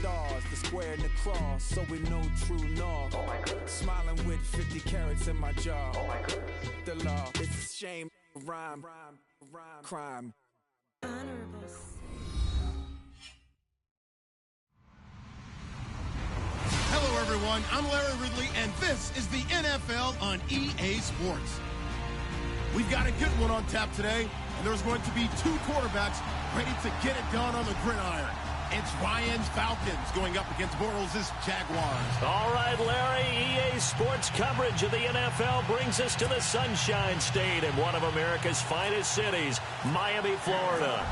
stars, the square and the cross, so we know true north. Oh my goodness. Smiling with 50 carats in my jaw. Oh my goodness. The law, it's a shame, rhyme, crime. Honorable. Hello, everyone. I'm Larry Ridley, and this is the NFL on EA Sports. We've got a good one on tap today, and there's going to be two quarterbacks ready to get it done on the gridiron. It's Ryan's Falcons going up against Bortles' Jaguars. All right, Larry, EA Sports coverage of the NFL brings us to the Sunshine State in one of America's finest cities, Miami, Florida.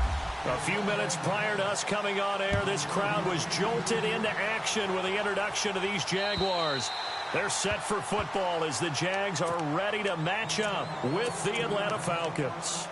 A few minutes prior to us coming on air, this crowd was jolted into action with the introduction of these Jaguars. They're set for football as the Jags are ready to match up with the Atlanta Falcons.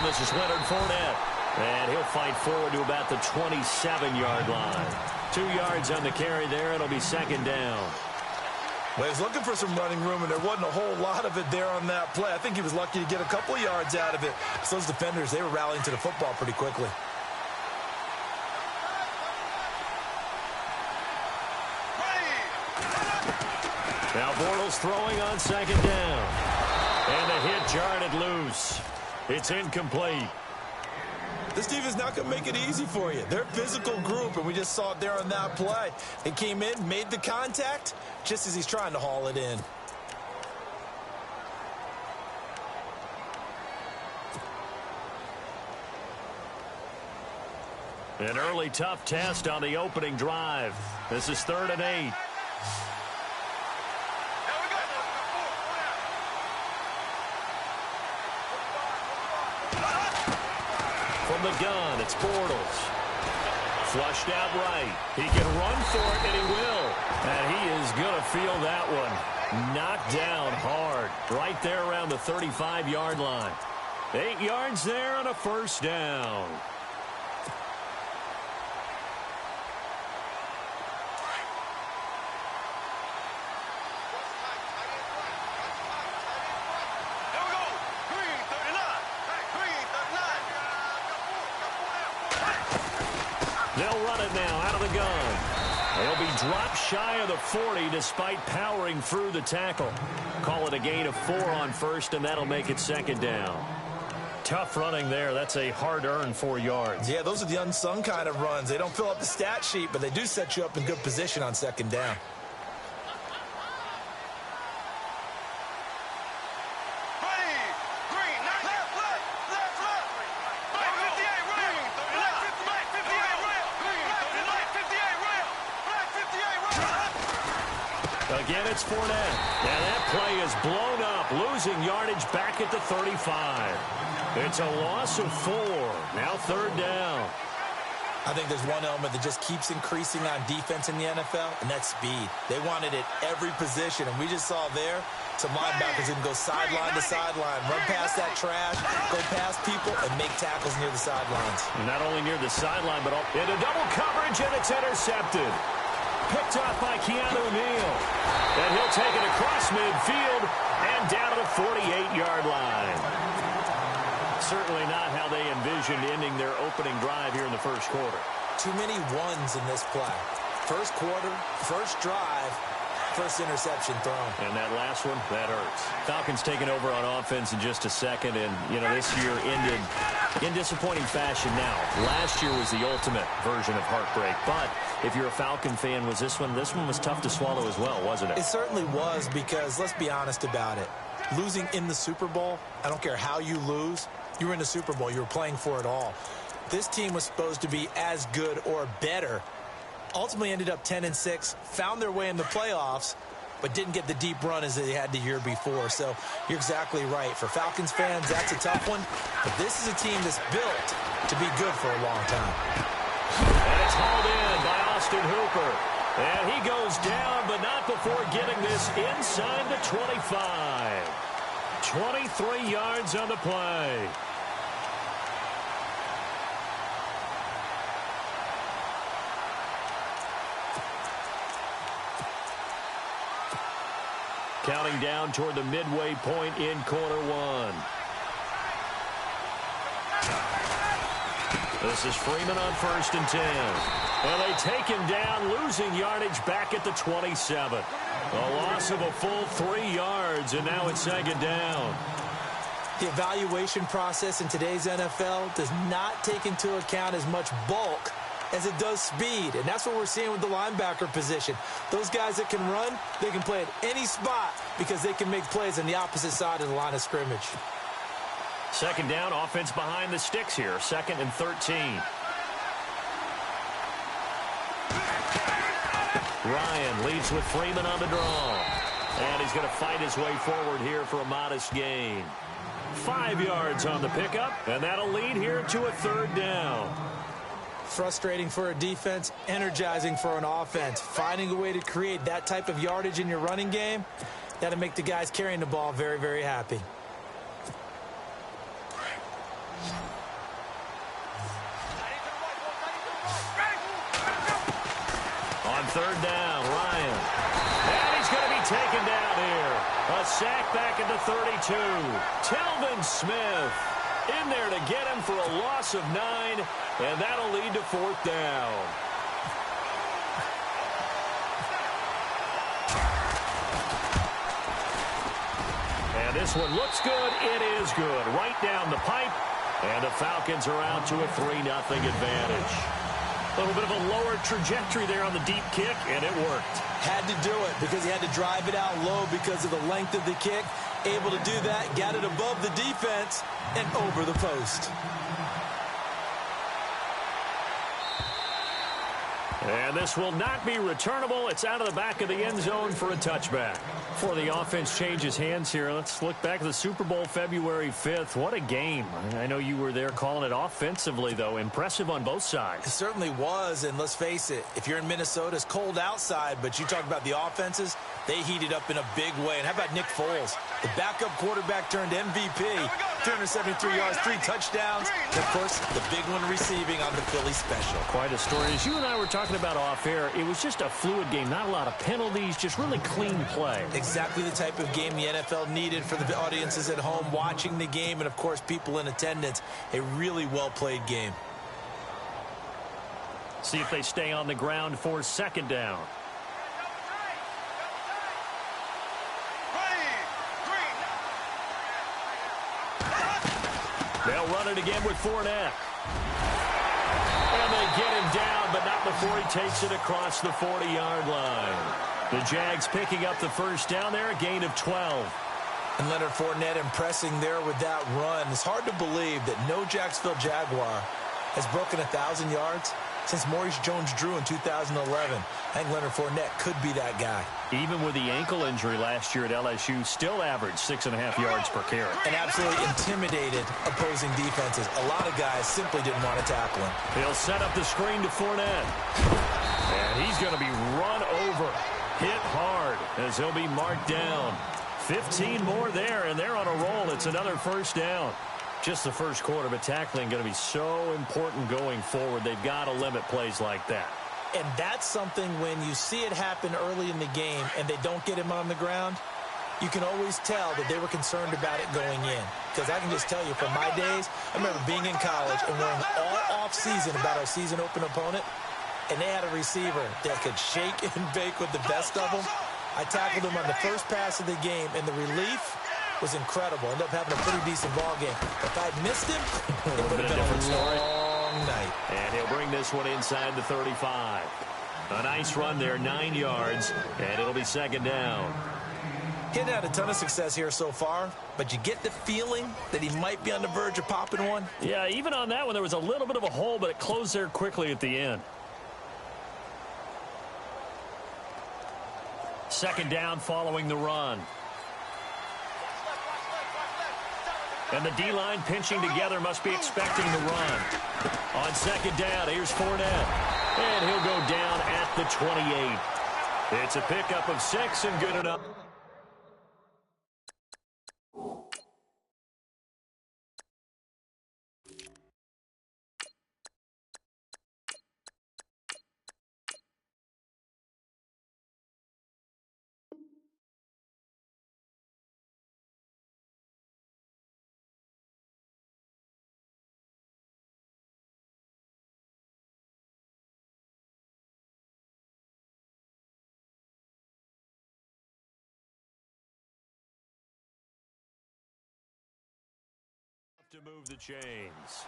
This is Leonard Fournette, and he'll fight forward to about the 27-yard line. 2 yards on the carry there. It'll be second down. Well, he's looking for some running room, and there wasn't a whole lot of it there on that play. I think he was lucky to get a couple yards out of it. So those defenders, they were rallying to the football pretty quickly. Now Bortles throwing on second down. And the hit jarred loose. It's incomplete. This defense is not going to make it easy for you. They're a physical group, and we just saw it there on that play. He came in, made the contact, just as he's trying to haul it in. An early tough test on the opening drive. This is 3rd and 8. From the gun, it's Bortles. Flushed out right. He can run for it, and he will. And he is going to feel that one. Knocked down hard. Right there around the 35-yard line. 8 yards there on a first down. They'll run it now out of the gun. They'll be dropped shy of the 40 despite powering through the tackle. Call it a gain of 4 on first, and that'll make it second down. Tough running there. That's a hard-earned 4 yards. Yeah, those are the unsung kind of runs. They don't fill up the stat sheet, but they do set you up in good position on second down. Again, it's Fournette. And that play is blown up, losing yardage back at the 35. It's a loss of 4. Now 3rd down. I think there's one element that just keeps increasing on defense in the NFL, and that's speed. They want it at every position, and we just saw there some linebackers can go sideline to sideline, run past that trash, go past people, and make tackles near the sidelines. And not only near the sideline, but into double coverage, and it's intercepted. Picked off by Keanu Neal. And he'll take it across midfield and down to the 48-yard line. Certainly not how they envisioned ending their opening drive here in the first quarter. Too many ones in this play. First quarter, first drive, first interception thrown. And that last one, that hurts. Falcons taking over on offense in just a second. And, you know, this year ended in disappointing fashion now. Last year was the ultimate version of heartbreak. But if you're a Falcon fan, was this one was tough to swallow as well, wasn't it? It certainly was, because let's be honest about it. Losing in the Super Bowl, I don't care how you lose, you were in the Super Bowl. You were playing for it all. This team was supposed to be as good or better. Ultimately ended up 10-6, found their way in the playoffs, but didn't get the deep run as they had the year before. So you're exactly right. For Falcons fans, that's a tough one. But this is a team that's built to be good for a long time. And it's hauled in by Austin Hooper. And he goes down, but not before getting this inside the 25. 23 yards on the play. Counting down toward the midway point in quarter one. This is Freeman on 1st and 10. And they take him down, losing yardage back at the 27. A loss of a full 3 yards, and now it's 2nd down. The evaluation process in today's NFL does not take into account as much bulk as it does speed, and that's what we're seeing with the linebacker position. Those guys that can run, they can play at any spot because they can make plays on the opposite side of the line of scrimmage. 2nd down, offense behind the sticks here, 2nd and 13. Ryan leads with Freeman on the draw. And he's going to fight his way forward here for a modest gain. 5 yards on the pickup, and that'll lead here to a 3rd down. Frustrating for a defense, energizing for an offense. Finding a way to create that type of yardage in your running game, that'll make the guys carrying the ball very, very happy. On 3rd down, Ryan. And he's going to be taken down here. A sack back at the 32. Telvin Smith in there to get him for a loss of 9, and that'll lead to 4th down. And this one looks good. It is good. Right down the pipe, and the Falcons are out to a 3-0 advantage. A little bit of a lower trajectory there on the deep kick, and it worked. Had to do it because he had to drive it out low because of the length of the kick. Able to do that, got it above the defense and over the post. And this will not be returnable. It's out of the back of the end zone for a touchback. Before the offense changes hands here, let's look back at the Super Bowl February 5th. What a game. I know you were there calling it offensively, though. Impressive on both sides. It certainly was, and let's face it, if you're in Minnesota, it's cold outside, but you talk about the offenses, they heated up in a big way. And how about Nick Foles? The backup quarterback turned MVP, 373 yards, 3 touchdowns. And of course, the big one receiving on the Philly special. Quite a story. As you and I were talking about off air, it was just a fluid game. Not a lot of penalties, just really clean play. Exactly the type of game the NFL needed for the audiences at home watching the game and, of course, people in attendance. A really well-played game. See if they stay on the ground for 2nd down. They'll run it again with Fournette. And they get him down, but not before he takes it across the 40-yard line. The Jags picking up the 1st down there, a gain of 12. And Leonard Fournette impressing there with that run. It's hard to believe that no Jacksonville Jaguar has broken 1,000 yards since Maurice Jones-Drew in 2011. I think Leonard Fournette could be that guy. Even with the ankle injury last year at LSU, still averaged 6.5 yards per carry. And absolutely intimidated opposing defenses. A lot of guys simply didn't want to tackle him. He'll set up the screen to Fournette. And he's going to be run over. Hit hard as he'll be marked down. 15 more there, and they're on a roll. It's another 1st down. Just the first quarter, but tackling going to be so important going forward. They've got to limit plays like that. And that's something when you see it happen early in the game and they don't get him on the ground, you can always tell that they were concerned about it going in. Because I can just tell you from my days, I remember being in college and worrying all off-season about our season open opponent, and they had a receiver that could shake and bake with the best of them. I tackled him on the first pass of the game, and the relief was incredible. Ended up having a pretty decent ball game. If I'd missed him, it would have been a long night. And he'll bring this one inside the 35. A nice run there, 9 yards, and it'll be 2nd down. He hadn't had a ton of success here so far, but you get the feeling that he might be on the verge of popping one. Yeah, even on that one, there was a little bit of a hole, but it closed there quickly at the end. 2nd down following the run. And the D-line pinching together, must be expecting the run. On 2nd down, here's Fournette. And he'll go down at the 28. It's a pickup of 6 and good enough. to move the chains.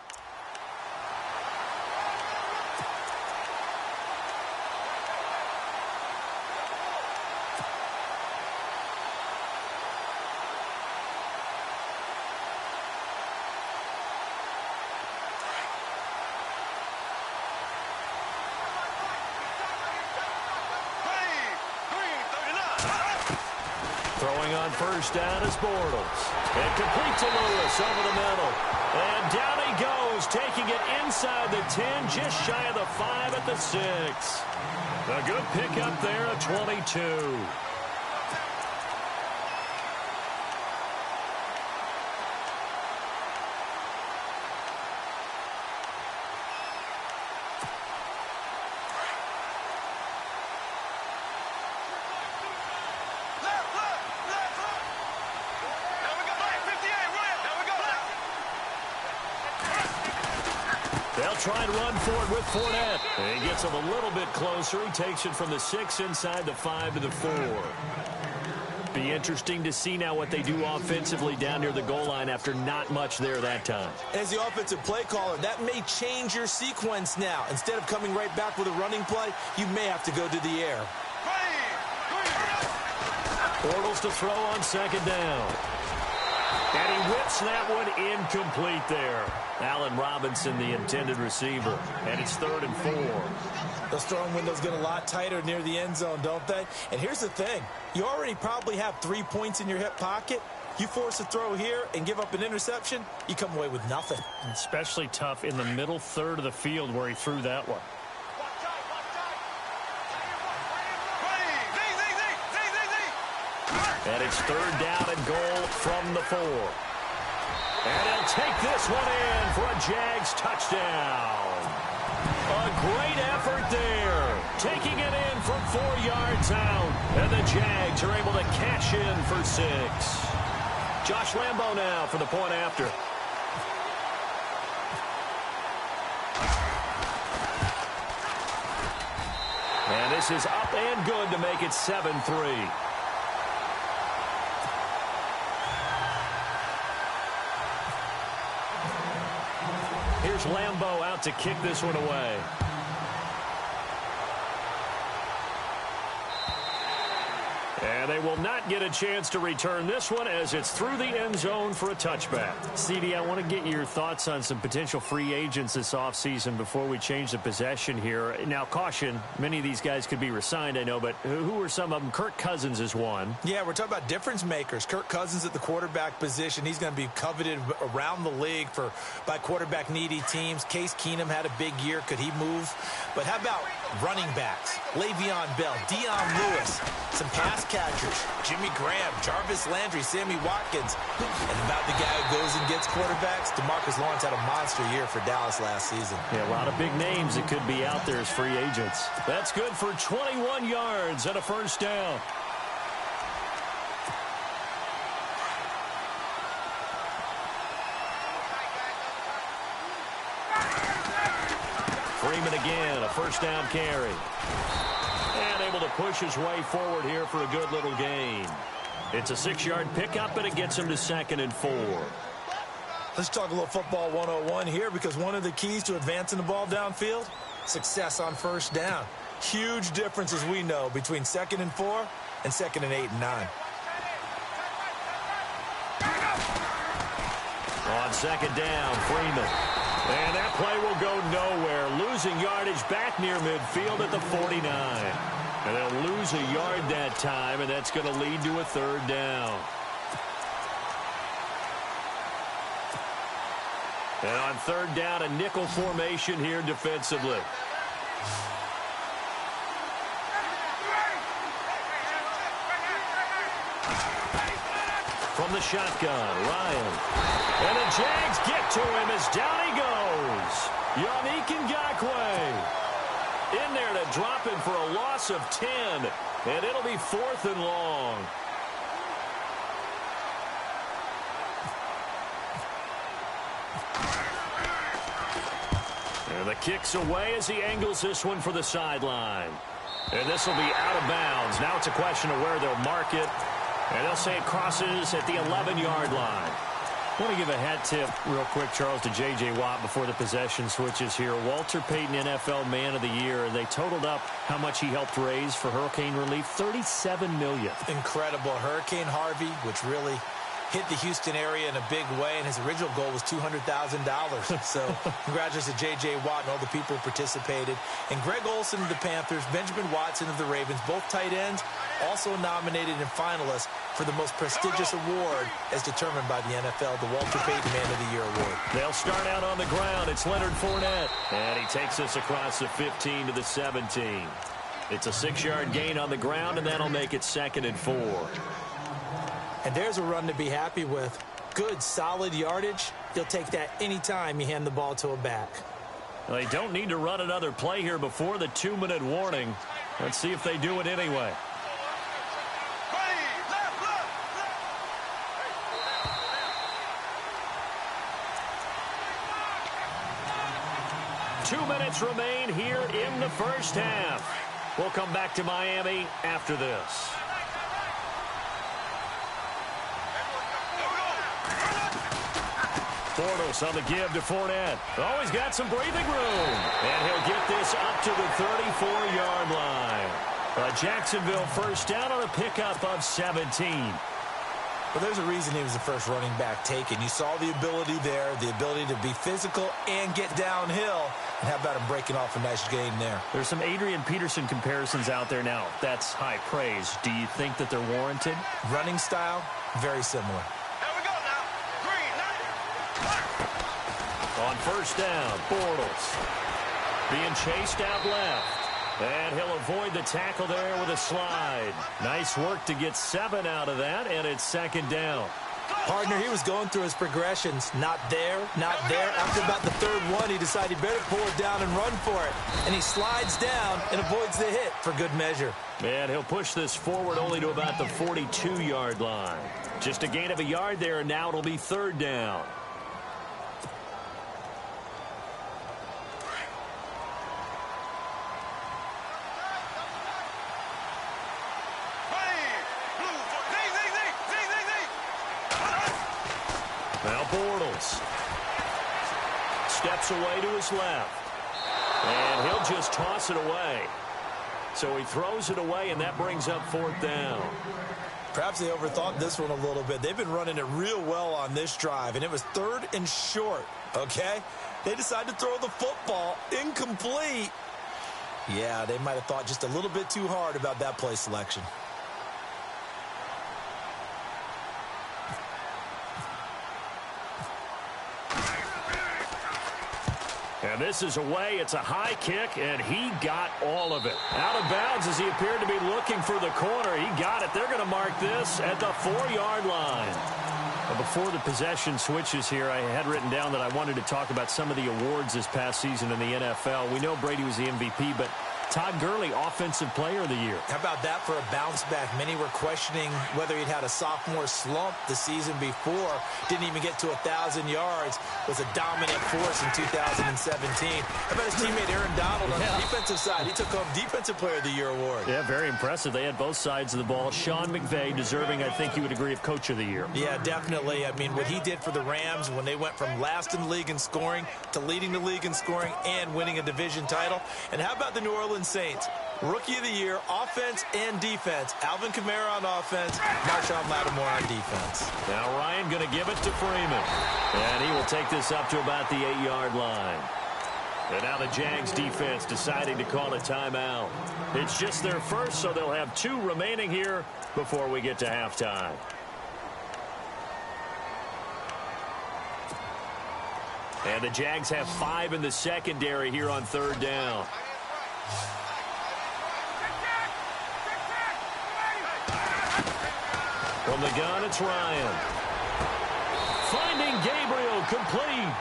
Throwing on first down is Bortles. And complete to Lewis over the middle. And down he goes, taking it inside the 10, just shy of the 5 at the 6. A good pickup there at 22. They'll try and run for it with Fournette. And he gets him a little bit closer. He takes it from the 6 inside the 5 to the 4. Be interesting to see now what they do offensively down near the goal line after not much there that time. As the offensive play caller, that may change your sequence now. Instead of coming right back with a running play, you may have to go to the air. Bortles to throw on second down. And he whips that one incomplete there. Allen Robinson, the intended receiver. And it's 3rd and 4. Those throwing windows get a lot tighter near the end zone, don't they? And here's the thing. You already probably have 3 points in your hip pocket. You force a throw here and give up an interception, you come away with nothing. Especially tough in the middle third of the field where he threw that one. And it's 3rd down and goal from the 4. And he'll take this one in for a Jags touchdown. A great effort there. Taking it in from 4 yards out. And the Jags are able to cash in for 6. Josh Lambo now for the point after. And this is up and good to make it 7-3. Here's Lambo out to kick this one away. And they will not get a chance to return this one as it's through the end zone for a touchback. CD, I want to get your thoughts on some potential free agents this offseason before we change the possession here. Now, caution, many of these guys could be re-signed, I know, but who are some of them? Kirk Cousins is one. Yeah, we're talking about difference makers. Kirk Cousins at the quarterback position. He's going to be coveted around the league by quarterback-needy teams. Case Keenum had a big year. Could he move? But how about running backs? Le'Veon Bell, Dion Lewis, some pass catchers, Jimmy Graham, Jarvis Landry, Sammy Watkins. And about the guy who goes and gets quarterbacks, DeMarcus Lawrence had a monster year for Dallas last season. Yeah, a lot of big names that could be out there as free agents. That's good for 21 yards and a first down. Freeman again, a first down carry. And able to push his way forward here for a good little gain. It's a 6-yard pickup, and it gets him to 2nd and 4. Let's talk a little football 101 here, because one of the keys to advancing the ball downfield, success on first down. Huge difference, as we know, between 2nd and 4 and 2nd and 8 and 9. On second down, Freeman. And that play will go nowhere. Losing yardage back near midfield at the 49. And they'll lose a yard that time, and that's going to lead to a 3rd down. And on 3rd down, a nickel formation here defensively. From the shotgun, Ryan. And the Jags get to him as down he goes. Yannick Ngakoue in there to drop him for a loss of 10. And it'll be 4th and long. And the kick's away as he angles this one for the sideline. And this will be out of bounds. Now it's a question of where they'll mark it. And they'll say it crosses at the 11-yard line. I want to give a hat tip real quick, Charles, to J.J. Watt before the possession switches here. Walter Payton, NFL Man of the Year, and they totaled up how much he helped raise for hurricane relief, $37 million. Incredible. Hurricane Harvey, which really hit the Houston area in a big way, and his original goal was $200,000. So congratulations to J.J. Watt and all the people who participated. And Greg Olsen of the Panthers, Benjamin Watson of the Ravens, both tight ends, also nominated and finalists for the most prestigious award as determined by the NFL, the Walter Payton Man of the Year Award. They'll start out on the ground. It's Leonard Fournette, and he takes us across the 15 to the 17. It's a 6-yard gain on the ground, and that'll make it 2nd and 4. And there's a run to be happy with. Good, solid yardage. You'll take that anytime you hand the ball to a back. They don't need to run another play here before the 2-minute warning. Let's see if they do it anyway. Two minutes remain here in the first half. We'll come back to Miami after this. Bortles on the give to Fournette. Oh, he's got some breathing room. And he'll get this up to the 34-yard line. A Jacksonville first down on a pickup of 17. Well, there's a reason he was the first running back taken. You saw the ability there, the ability to be physical and get downhill. And how about him breaking off a nice gain there? There's some Adrian Peterson comparisons out there now. That's high praise. Do you think that they're warranted? Running style, very similar. On first down, Bortles being chased out left. And he'll avoid the tackle there with a slide. Nice work to get 7 out of that, and it's 2nd down. Partner, he was going through his progressions. Not there, not there. After about the 3rd one, he decided he better pull it down and run for it. And he slides down and avoids the hit for good measure. And he'll push this forward only to about the 42-yard line. Just a gain of a yard there, and now it'll be 3rd down. Now Bortles steps away to his left, and he'll just toss it away. So he throws it away, and that brings up 4th down. Perhaps they overthought this one a little bit. They've been running it real well on this drive, and it was 3rd and short, okay? They decided to throw the football incomplete. Yeah, they might have thought just a little bit too hard about that play selection. And this is away. It's a high kick, and he got all of it. Out of bounds as he appeared to be looking for the corner. He got it. They're going to mark this at the 4-yard line. Before the possession switches here, I had written down that I wanted to talk about some of the awards this past season in the NFL. We know Brady was the MVP, but Todd Gurley, Offensive Player of the Year. How about that for a bounce back? Many were questioning whether he'd had a sophomore slump the season before. Didn't even get to 1,000 yards. Was a dominant force in 2017. How about his teammate Aaron Donald on the defensive side? He took home Defensive Player of the Year award. Yeah, very impressive. They had both sides of the ball. Sean McVay deserving, I think you would agree, of Coach of the Year. Yeah, definitely. I mean, what he did for the Rams when they went from last in the league in scoring to leading the league in scoring and winning a division title. And how about the New Orleans Saints? Rookie of the Year, offense and defense. Alvin Kamara on offense, Marshawn Lattimore on defense. Now Ryan going to give it to Freeman. And he will take this up to about the 8-yard line. And now the Jags defense deciding to call a timeout. It's just their first, so they'll have 2 remaining here before we get to halftime. And the Jags have 5 in the secondary here on 3rd down. From the gun, it's Ryan. Finding Gabriel, complete.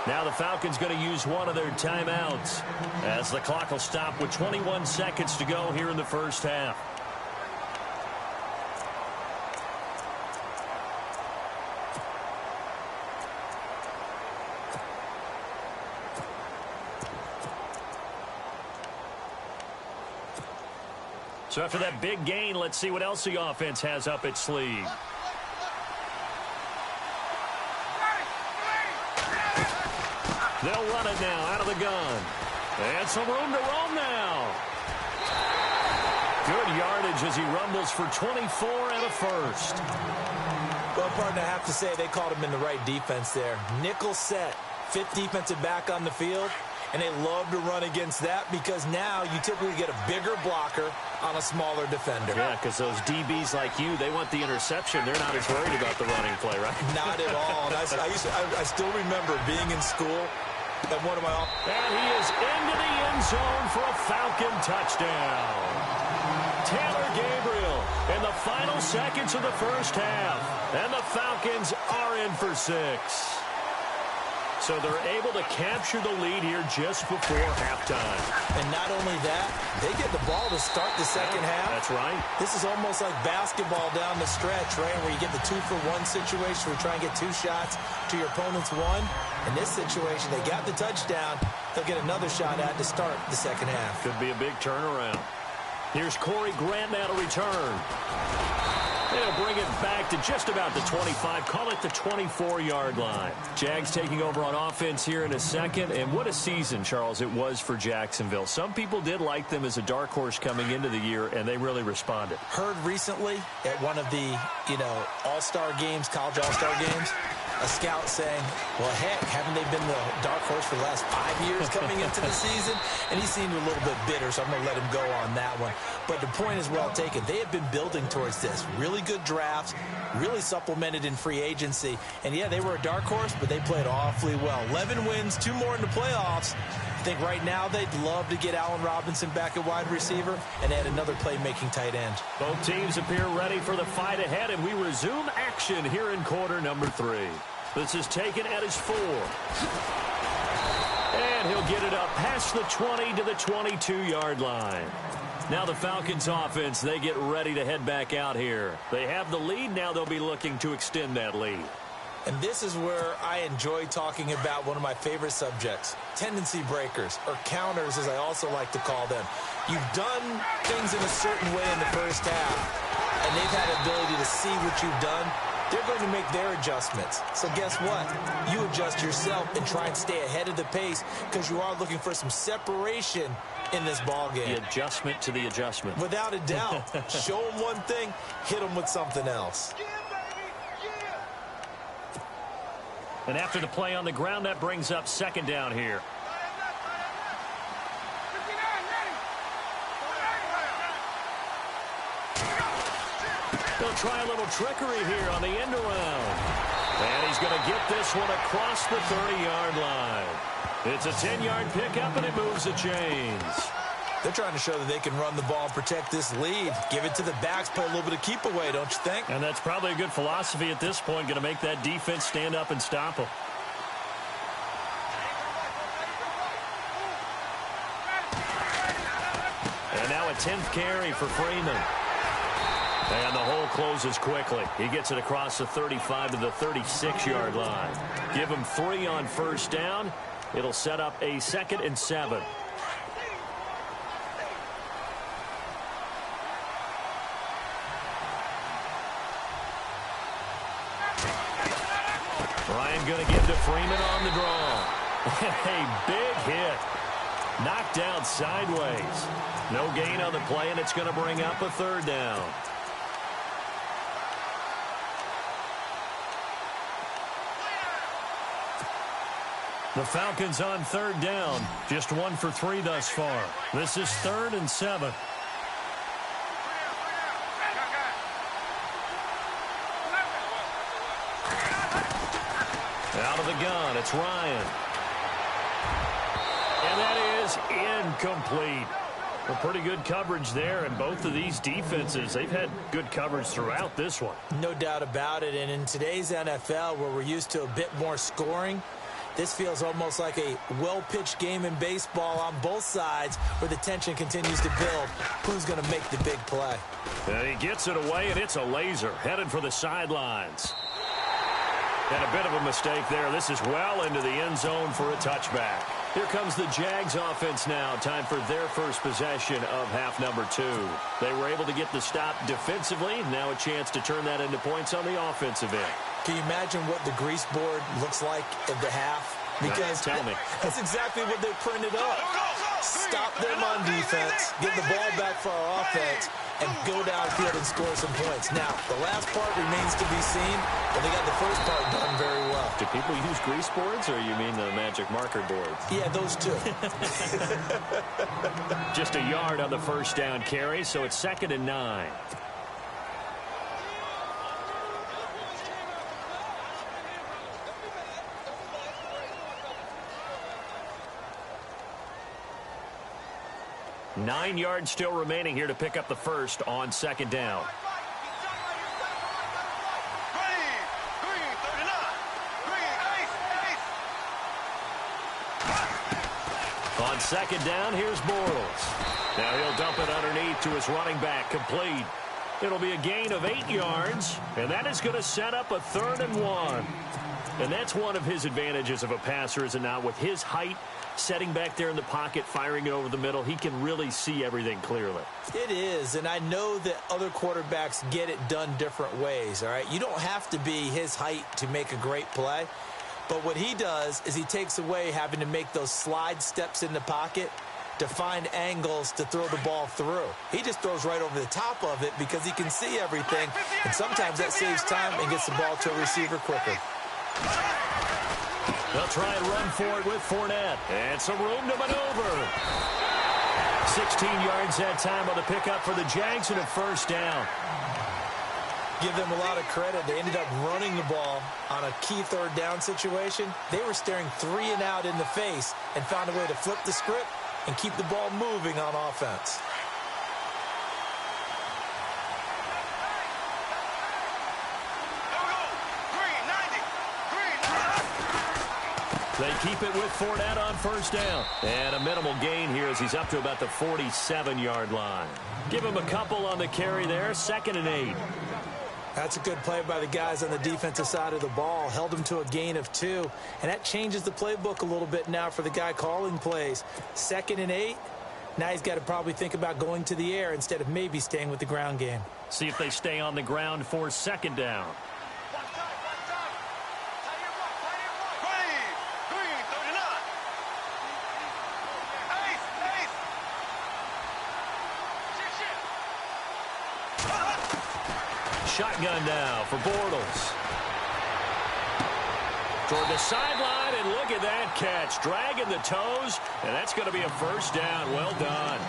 Now the Falcons going to use one of their timeouts as the clock will stop with 21 seconds to go here in the first half. So after that big gain, let's see what else the offense has up its sleeve. They'll run it now out of the gun. And some room to roam now. Good yardage as he rumbles for 24 and a first. Well, partner, I have to say they called him in the right defense there. Nickel set, fifth defensive back on the field, and they love to run against that because now you typically get a bigger blocker on a smaller defender. Yeah, because those DBs like you, they want the interception. They're not as worried about the running play, right? Not at all. And I still remember being in school at one of my... And he is into the end zone for a Falcon touchdown. Taylor Gabriel in the final seconds of the first half. And the Falcons are in for 6. So they're able to capture the lead here just before halftime. And not only that, they get the ball to start the second half. That's right. This is almost like basketball down the stretch, right, where you get the 2-for-1 situation where you try and get 2 shots to your opponent's 1. In this situation, they got the touchdown. They'll get another shot at to start the second half. Could be a big turnaround. Here's Corey Grant now to return. They'll bring it back to just about the 25. Call it the 24-yard line. Jags taking over on offense here in a second. And what a season, Charles, it was for Jacksonville. Some people did like them as a dark horse coming into the year, and they really responded. Heard recently at one of the, all-star games, college all-star games, a scout saying, well, heck, haven't they been the dark horse for the last 5 years coming into the season? And he seemed a little bit bitter, so I'm going to let him go on that one. But the point is well taken. They have been building towards this. Really good drafts, really supplemented in free agency. And, yeah, they were a dark horse, but they played awfully well. 11 wins, 2 more in the playoffs. I think right now they'd love to get Allen Robinson back at wide receiver and add another playmaking tight end. Both teams appear ready for the fight ahead, and we resume action here in quarter number 3. This is taken at his 4. And he'll get it up past the 20 to the 22-yard line. Now the Falcons offense, they get ready to head back out here. They have the lead. Now they'll be looking to extend that lead. And this is where I enjoy talking about one of my favorite subjects, tendency breakers, or counters as I also like to call them. You've done things in a certain way in the first half, and they've had the ability to see what you've done. They're going to make their adjustments. So guess what? You adjust yourself and try and stay ahead of the pace because you are looking for some separation in this ball game. The adjustment to the adjustment. Without a doubt. Show them one thing, hit them with something else. And after the play on the ground, that brings up second down here. They'll try a little trickery here on the end around. And he's going to get this one across the 30-yard line. It's a 10-yard pickup, and it moves the chains. They're trying to show that they can run the ball and protect this lead. Give it to the backs, play a little bit of keep away, don't you think? And that's probably a good philosophy at this point, going to make that defense stand up and stop them. And now a 10th carry for Freeman. And the hole closes quickly. He gets it across the 35 to the 36-yard line. Give him 3 on first down. It'll set up a 2nd and 7. Ryan going to give to Freeman on the draw. A big hit. Knocked down sideways. No gain on the play, and it's going to bring up a 3rd down. The Falcons on 3rd down. Just 1 for 3 thus far. This is 3rd and 7. Out of the gun, it's Ryan. And that is incomplete. A pretty good coverage there, and both of these defenses, they've had good coverage throughout this one. No doubt about it, and in today's NFL, where we're used to a bit more scoring, this feels almost like a well-pitched game in baseball on both sides where the tension continues to build. Who's going to make the big play? And he gets it away, and it's a laser headed for the sidelines. And a bit of a mistake there. This is well into the end zone for a touchback. Here comes the Jags offense now. Time for their first possession of half number 2. They were able to get the stop defensively. Now a chance to turn that into points on the offensive end. Can you imagine what the grease board looks like at the half? Because tell me. That's exactly what they printed up. Stop them on defense, get the ball back for our offense, and go downfield and score some points. Now, the last part remains to be seen, but they got the first part done very well. Do people use grease boards, or you mean the magic marker boards? Yeah, those two. Just a yard on the first down carry, so it's 2nd and 9. Nine yards still remaining here to pick up the first on 2nd down. On 2nd down, here's Bortles. Now he'll dump it underneath to his running back, complete. It'll be a gain of 8 yards, and that is going to set up a 3rd and 1. And that's one of his advantages of a passer, is it not? With his height, setting back there in the pocket, firing it over the middle, he can really see everything clearly. It is, and I know that other quarterbacks get it done different ways, all right? You don't have to be his height to make a great play, but what he does is he takes away having to make those slide steps in the pocket to find angles to throw the ball through. He just throws right over the top of it because he can see everything, and sometimes that saves time and gets the ball to a receiver quicker. They'll try and run for it with Fournette. And some room to maneuver. 16 yards that time on the pickup for the Jags and a first down. Give them a lot of credit. They ended up running the ball on a key 3rd down situation. They were staring 3 and out in the face and found a way to flip the script and keep the ball moving on offense. They keep it with Fournette on first down. And a minimal gain here as he's up to about the 47-yard line. Give him a couple on the carry there. 2nd and 8. That's a good play by the guys on the defensive side of the ball. Held them to a gain of 2. And that changes the playbook a little bit now for the guy calling plays. 2nd and 8. Now he's got to probably think about going to the air instead of maybe staying with the ground game. See if they stay on the ground for 2nd down. Shotgun now for Bortles. Toward the sideline, and look at that catch. Dragging the toes, and that's going to be a first down. Well done.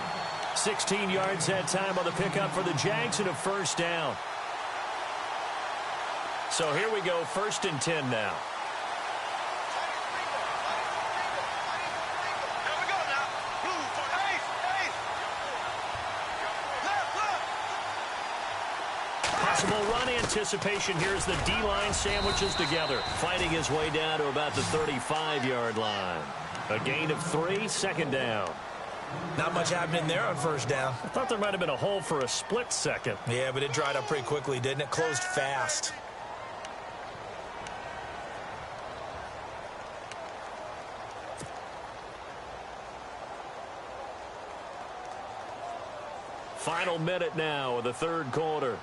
16 yards that time on the pickup for the Jags and a first down. So here we go, 1st and 10 now. Possible run anticipation here as the D-line sandwiches together. Fighting his way down to about the 35-yard line. A gain of 3, 2nd down. Not much happening there on first down. I thought there might have been a hole for a split second. Yeah, but it dried up pretty quickly, didn't it? Closed fast. Final minute now of the 3rd quarter.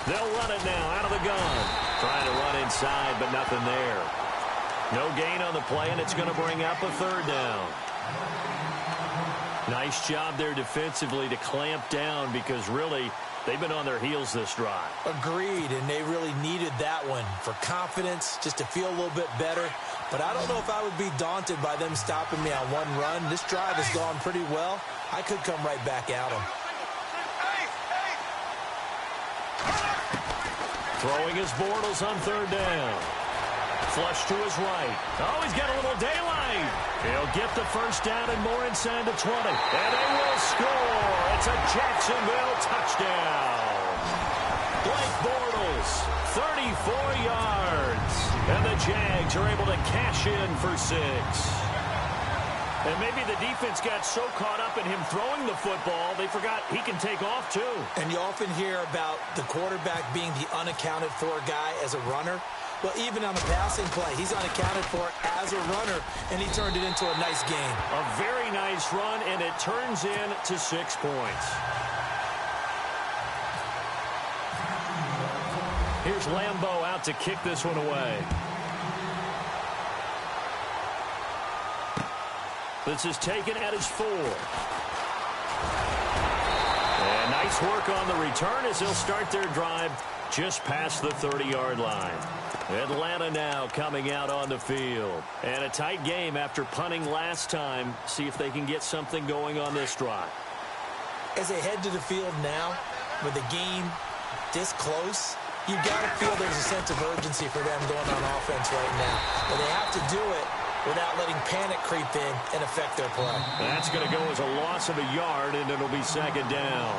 They'll run it now out of the gun. Trying to run inside, but nothing there. No gain on the play, and it's going to bring up a 3rd down. Nice job there defensively to clamp down because really they've been on their heels this drive. Agreed, and they really needed that one for confidence, just to feel a little bit better. But I don't know if I would be daunted by them stopping me on one run. This drive has gone pretty well. I could come right back at them. Throwing his Bortles on 3rd down. Flush to his right. Oh, he's got a little daylight. He'll get the first down and more inside the 20. And they will score. It's a Jacksonville touchdown. Blake Bortles, 34 yards. And the Jags are able to cash in for 6. And maybe the defense got so caught up in him throwing the football, they forgot he can take off too. And you often hear about the quarterback being the unaccounted for guy as a runner. Well, even on a passing play, he's unaccounted for as a runner, and he turned it into a nice game. A very nice run, and it turns into 6 points. Here's Lambeau out to kick this one away. This is taken at his 4. And nice work on the return as they'll start their drive just past the 30-yard line. Atlanta now coming out on the field. And a tight game after punting last time. See if they can get something going on this drive. As they head to the field now, with the game this close, you've got to feel there's a sense of urgency for them going on offense right now. But they have to do it without letting panic creep in and affect their play. That's going to go as a loss of a yard, and it'll be second down.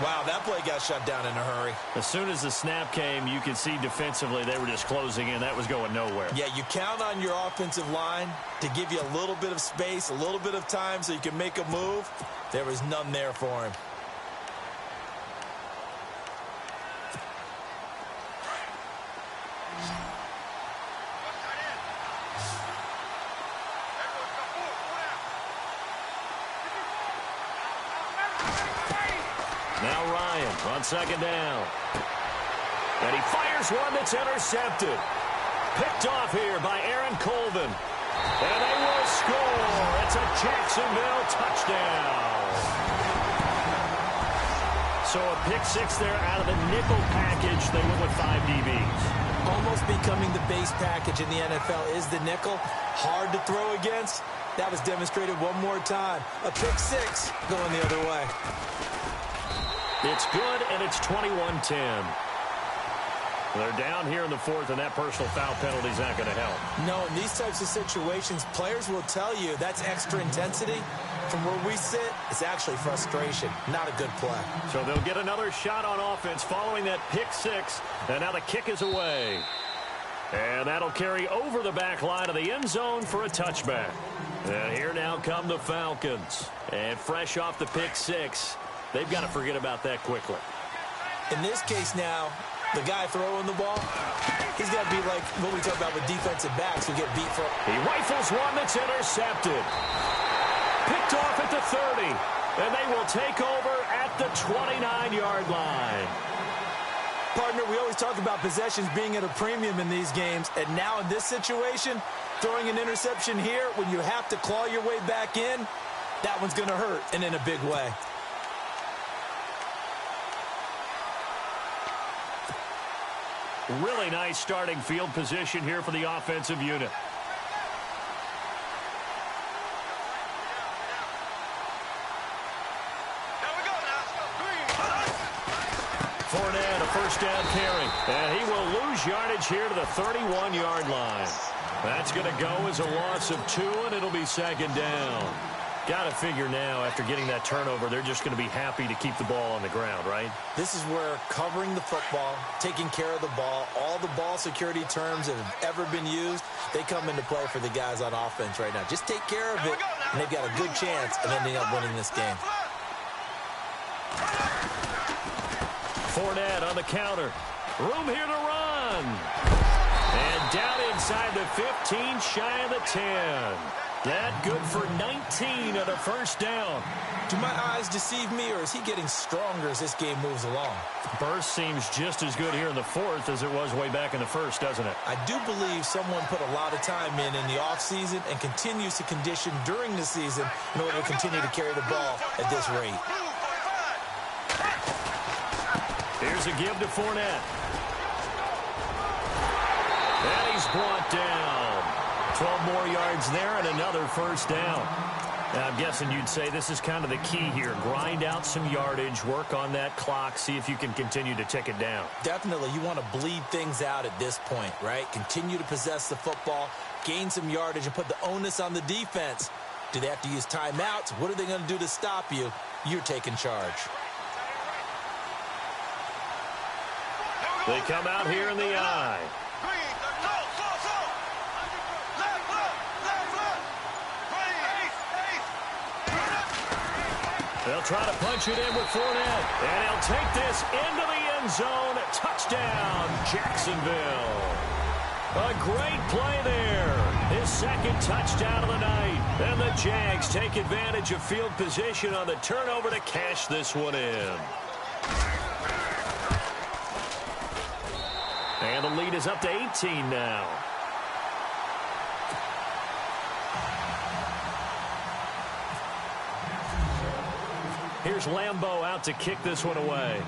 Wow, that play got shut down in a hurry. As soon as the snap came, you could see defensively they were just closing in. That was going nowhere. Yeah, you count on your offensive line to give you a little bit of space, a little bit of time so you can make a move. There was none there for him. Now Ryan on second down. And he fires one that's intercepted. Picked off here by Aaron Colvin. And they will score. It's a Jacksonville touchdown. So a pick 6 there out of the nickel package. They went with 5 DBs. Almost becoming the base package in the NFL is the nickel. Hard to throw against. That was demonstrated one more time. A pick 6 going the other way. It's good, and it's 21-10. They're down here in the 4th, and that personal foul penalty is not going to help. No, in these types of situations, players will tell you that's extra intensity. From where we sit, it's actually frustration, not a good play. So they'll get another shot on offense following that pick 6, and now the kick is away. And that'll carry over the back line of the end zone for a touchback. And here now come the Falcons. And fresh off the pick 6, they've got to forget about that quickly. In this case now, the guy throwing the ball, he's got to be like what we talk about with defensive backs who get beat for. He rifles one that's intercepted. Picked off at the 30. And they will take over at the 29-yard line. Partner, we always talk about possessions being at a premium in these games. And now in this situation, throwing an interception here when you have to claw your way back in, that one's going to hurt, and in a big way. Really nice starting field position here for the offensive unit. Fournette, a first down carry. And he will lose yardage here to the 31-yard line. That's going to go as a loss of 2, and it'll be second down. Got to figure now, after getting that turnover, they're just going to be happy to keep the ball on the ground, right? This is where covering the football, taking care of the ball, all the ball security terms that have ever been used, they come into play for the guys on offense right now. Just take care of it, and they've got a good chance of ending up winning this game. Fournette on the counter. Room here to run. And down inside the 15, shy of the 10. That good for 19 on a first down. Do my eyes deceive me, or is he getting stronger as this game moves along? Burst seems just as good here in the 4th as it was way back in the 1st, doesn't it? I do believe someone put a lot of time in the offseason and continues to condition during the season in order to continue to carry the ball at this rate. Here's a give to Fournette. And he's brought down. 12 more yards there and another first down. Now, I'm guessing you'd say this is kind of the key here. Grind out some yardage, work on that clock, see if you can continue to tick it down. Definitely. You want to bleed things out at this point, right? Continue to possess the football, gain some yardage, and put the onus on the defense. Do they have to use timeouts? What are they going to do to stop you? You're taking charge. They come out here in the eye. They'll try to punch it in with Fournette. And he'll take this into the end zone. Touchdown, Jacksonville. A great play there. His second touchdown of the night. And the Jags take advantage of field position on the turnover to cash this one in. And the lead is up to 18 now. Here's Lambeau out to kick this one away.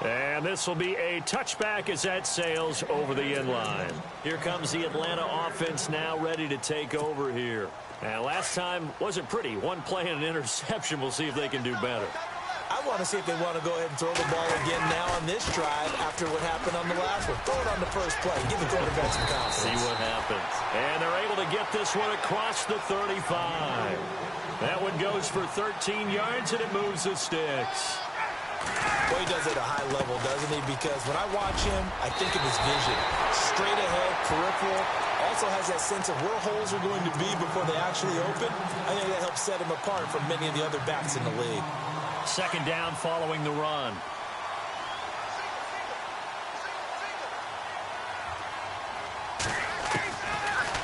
And this will be a touchback as that sails over the end line. Here comes the Atlanta offense now ready to take over here. And last time wasn't pretty. One play and an interception. We'll see if they can do better. I want to see if they want to go ahead and throw the ball again now on this drive after what happened on the last one. Throw it on the first play. Give the quarterback some confidence. See what happens. And they're able to get this one across the 35. That one goes for 13 yards, and it moves the sticks. Well, he does it at a high level, doesn't he? Because when I watch him, I think of his vision. Straight ahead, peripheral. Also has that sense of where holes are going to be before they actually open. I think that helps set him apart from many of the other backs in the league. Second down following the run.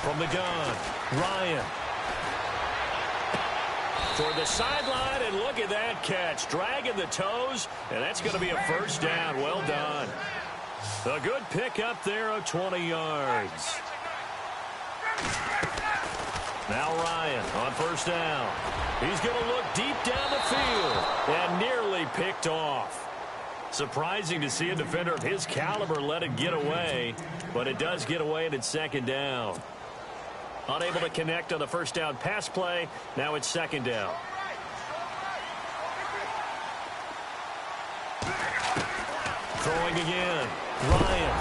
From the gun, Ryan. Toward the sideline, and look at that catch. Dragging the toes, and that's going to be a first down. Well done. A good pick up there of 20 yards. Now Ryan on first down. He's going to look deep down the field and nearly picked off. Surprising to see a defender of his caliber let it get away, but it does get away and it's second down. Unable to connect on the first down pass play. Now it's second down. Throwing again. Ryan.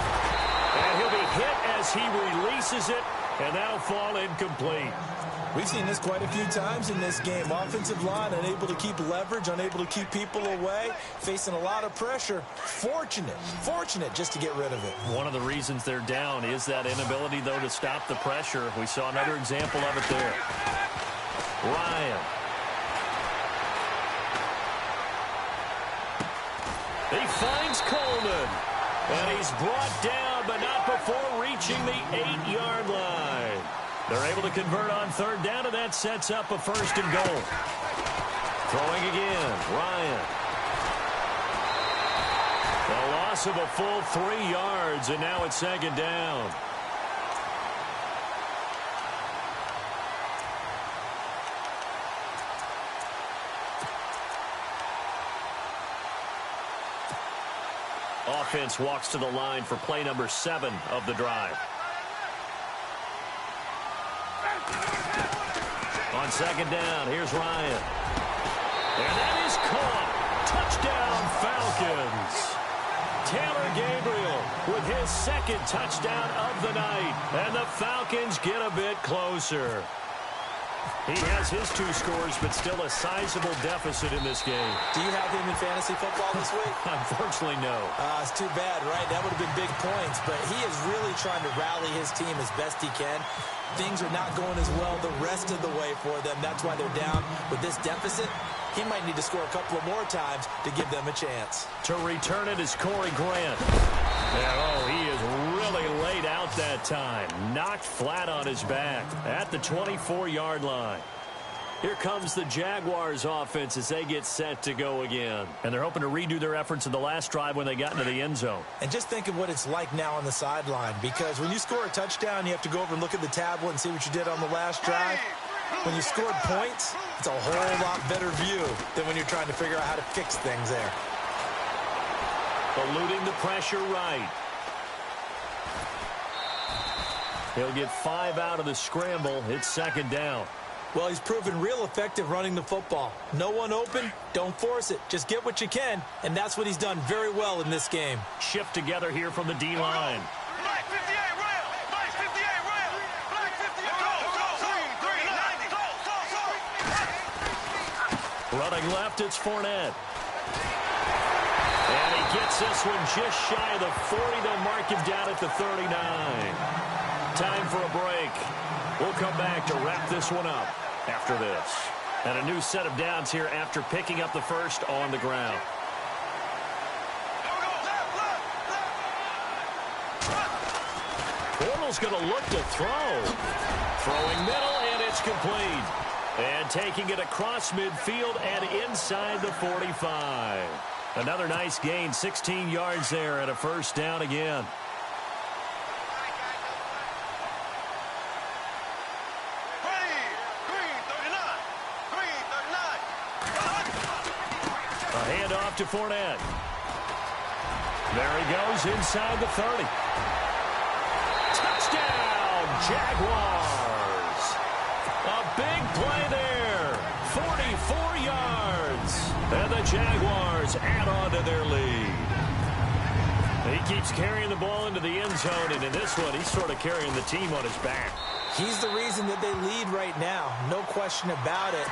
And he'll be hit as he releases it, and that'll fall incomplete. We've seen this quite a few times in this game. Offensive line unable to keep leverage, unable to keep people away, facing a lot of pressure. Fortunate just to get rid of it. One of the reasons they're down is that inability, though, to stop the pressure. We saw another example of it there. Ryan. He finds Coleman. And he's brought down, but not before reaching the 8-yard line. They're able to convert on third down, and that sets up a first and goal. Throwing again, Ryan. A loss of a full 3 yards, and now it's second down. Offense walks to the line for play number 7 of the drive. On second down, here's Ryan. And that is caught. Touchdown, Falcons. Taylor Gabriel with his second touchdown of the night. And the Falcons get a bit closer. He has his 2 scores, but still a sizable deficit in this game. Do you have him in fantasy football this week? Unfortunately, no. It's too bad, right? That would have been big points, but he is really trying to rally his team as best he can. Things are not going as well the rest of the way for them. That's why they're down with this deficit. He might need to score a couple of more times to give them a chance. To return it is Corey Grant. And, he is really laid out that time. Knocked flat on his back at the 24-yard line. Here comes the Jaguars offense as they get set to go again. And they're hoping to redo their efforts in the last drive when they got into the end zone. And just think of what it's like now on the sideline, because when you score a touchdown, you have to go over and look at the tablet and see what you did on the last drive. When you scored points, it's a whole lot better view than when you're trying to figure out how to fix things there. Eluding the pressure right. He'll get 5 out of the scramble. It's second down. Well, he's proven real effective running the football. No one open, don't force it. Just get what you can, and that's what he's done very well in this game. Shift together here from the D-line. Black 58, rail. Black 58, rail. Black 58, go. Running left, it's Fournette. And he gets this one just shy of the 40. They'll mark him down at the 39. Time for a break. We'll come back to wrap this one up after this. And a new set of downs here after picking up the first on the ground. Bortles going to look to throw. Throwing middle, and it's complete. And And taking it across midfield and inside the 45. Another nice gain, 16 yards there and a first down again. A handoff to Fournette. There he goes inside the 30. Touchdown, Jaguars. A big play there. 44 yards. And the Jaguars add on to their lead. He keeps carrying the ball into the end zone, and in this one, he's sort of carrying the team on his back. He's the reason that they lead right now. No question about it.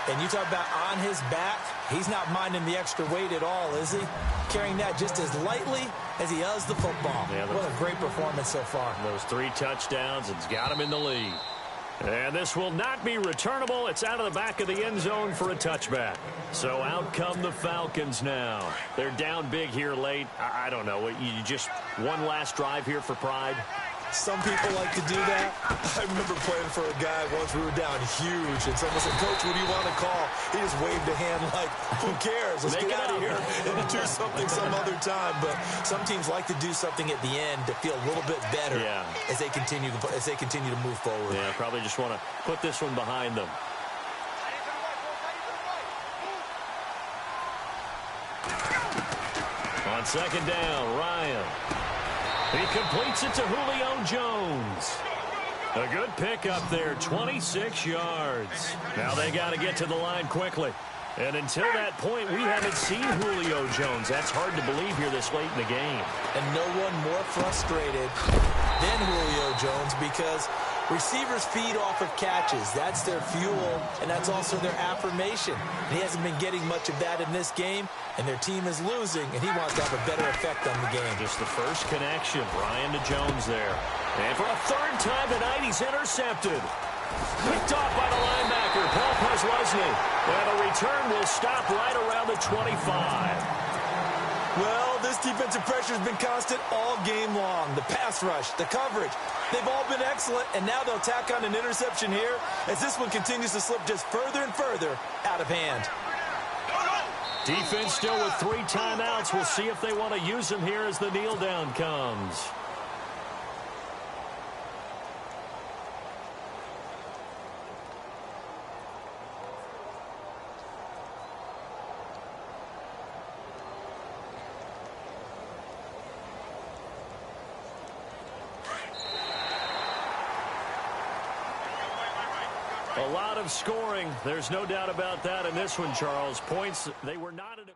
And you talk about on his back, he's not minding the extra weight at all, is he? Carrying that just as lightly as he does the football. Yeah, what a great performance so far. Those 3 touchdowns, it's got him in the lead. And this will not be returnable. It's out of the back of the end zone for a touchback. So out come the Falcons now. They're down big here late. I don't know. You just one last drive here for pride? Some people like to do that. I remember playing for a guy once. We were down huge, and someone said, "Coach, what do you want to call?" He just waved a hand like, "Who cares? Let's get out of here and do something some other time." But some teams like to do something at the end to feel a little bit better as they continue to move forward. Yeah, probably just want to put this one behind them. On second down, Ryan. He completes it to Julio Jones. A good pickup there, 26 yards. Now they got to get to the line quickly. And until that point, we haven't seen Julio Jones. That's hard to believe here this late in the game. And no one more frustrated than Julio Jones because receivers feed off of catches. That's their fuel, and that's also their affirmation. And he hasn't been getting much of that in this game, and their team is losing, and he wants to have a better effect on the game. Just the first connection, Ryan to Jones there. And for a third time tonight, he's intercepted. Picked off by the linebacker, Paul Posluszny. And the return will stop right around the 25. Well, this defensive pressure has been constant all game long. The pass rush, the coverage, they've all been excellent, and now they'll tack on an interception here as this one continues to slip just further and further out of hand. Defense still with 3 timeouts. We'll see if they want to use them here as the kneel down comes. A lot of scoring. There's no doubt about that in this one, Charles. Points, they were not in a